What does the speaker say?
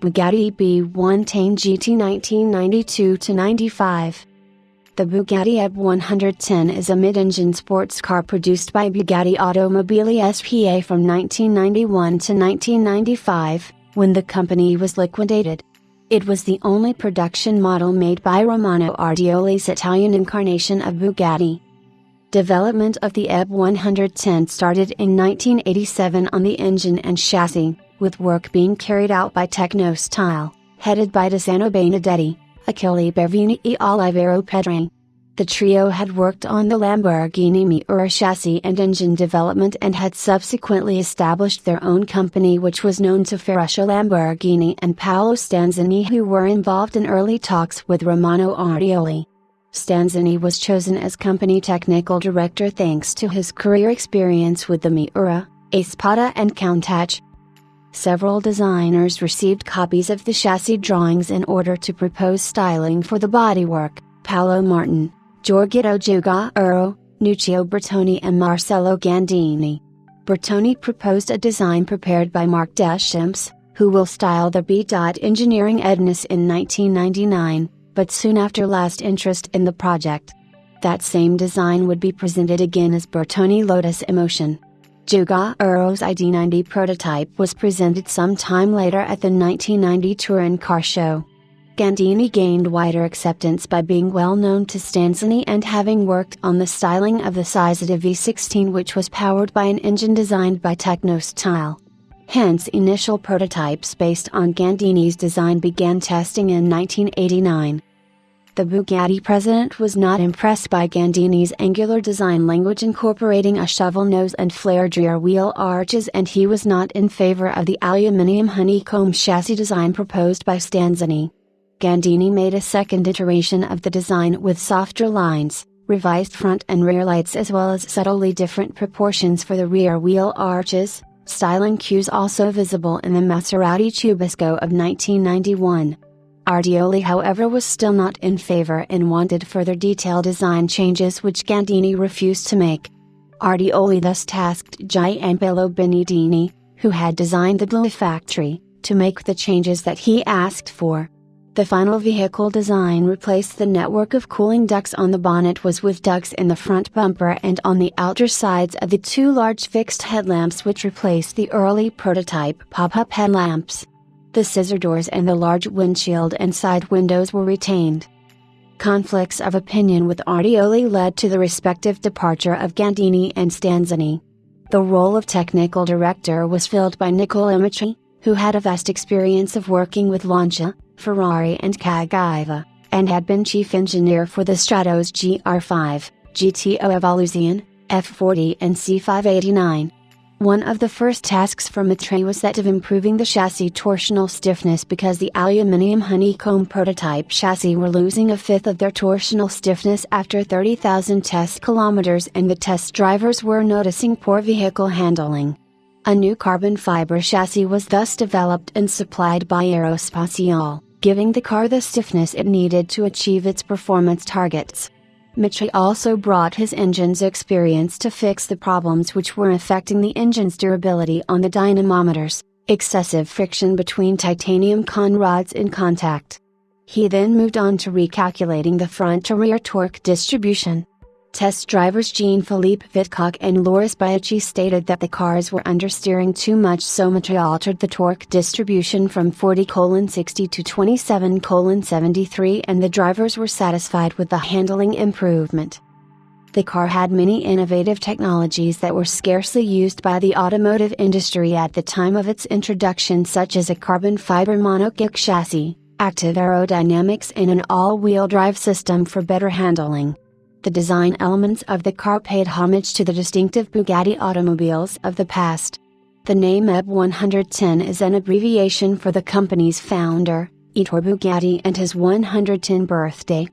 Bugatti EB110 GT 1992–95. The Bugatti EB110 is a mid-engine sports car produced by Bugatti Automobili S.p.A. from 1991 to 1995, when the company was liquidated. It was the only production model made by Romano Ardioli's Italian incarnation of Bugatti. Development of the EB110 started in 1987 on the engine and chassis, with work being carried out by Tecnostyle, headed by Desano Benedetti, Achille Bervini e Olivero Pedri. The trio had worked on the Lamborghini Miura chassis and engine development and had subsequently established their own company, which was known to Ferruccio Lamborghini and Paolo Stanzini, who were involved in early talks with Romano Ardioli. Stanzini was chosen as company technical director thanks to his career experience with the Miura, Espada and Countach. Several designers received copies of the chassis drawings in order to propose styling for the bodywork: Paolo Martin, Giorgio Giugiaro, Nuccio Bertoni and Marcello Gandini. Bertoni proposed a design prepared by Marc Deschamps, who will style the B. Engineering Edness in 1999, but soon after lost interest in the project. That same design would be presented again as Bertoni Lotus Emotion. Giugiaro's ID90 prototype was presented some time later at the 1990 Turin Car Show. Gandini gained wider acceptance by being well known to Stanzini and having worked on the styling of the Cizeta V16, which was powered by an engine designed by Tecnostyle. Hence, initial prototypes based on Gandini's design began testing in 1989. The Bugatti president was not impressed by Gandini's angular design language incorporating a shovel nose and flared rear wheel arches, and he was not in favor of the aluminium honeycomb chassis design proposed by Stanzini. Gandini made a second iteration of the design with softer lines, revised front and rear lights, as well as subtly different proportions for the rear wheel arches, styling cues also visible in the Maserati Chubisco of 1991. Ardioli, however, was still not in favor and wanted further detailed design changes, which Gandini refused to make. Ardioli thus tasked Giampaolo Benedini, who had designed the Blue Factory, to make the changes that he asked for. The final vehicle design replaced the network of cooling ducts on the bonnet was with ducts in the front bumper and on the outer sides of the two large fixed headlamps, which replaced the early prototype pop-up headlamps. The scissor doors and the large windshield and side windows were retained. Conflicts of opinion with Ardioli led to the respective departure of Gandini and Stanzini. The role of technical director was filled by Nicola Michi, who had a vast experience of working with Lancia, Ferrari and Cagiva, and had been chief engineer for the Stratos GR5, GTO Evoluzione, F40 and C589. One of the first tasks for Mitre was that of improving the chassis torsional stiffness, because the aluminium honeycomb prototype chassis were losing a fifth of their torsional stiffness after 30,000 test kilometers, and the test drivers were noticing poor vehicle handling. A new carbon fiber chassis was thus developed and supplied by Aerospatiale, giving the car the stiffness it needed to achieve its performance targets. Mitre also brought his engine's experience to fix the problems which were affecting the engine's durability on the dynamometers: excessive friction between titanium con rods in contact. He then moved on to recalculating the front-to-rear torque distribution. Test drivers Jean-Philippe Vitcock and Loris Biaggi stated that the cars were understeering too much, so Mitre altered the torque distribution from 40:60 to 27:73, and the drivers were satisfied with the handling improvement. The car had many innovative technologies that were scarcely used by the automotive industry at the time of its introduction, such as a carbon fiber monocoque chassis, active aerodynamics, and an all-wheel drive system for better handling. The design elements of the car paid homage to the distinctive Bugatti automobiles of the past. The name EB110 is an abbreviation for the company's founder, Ettore Bugatti, and his 110th birthday.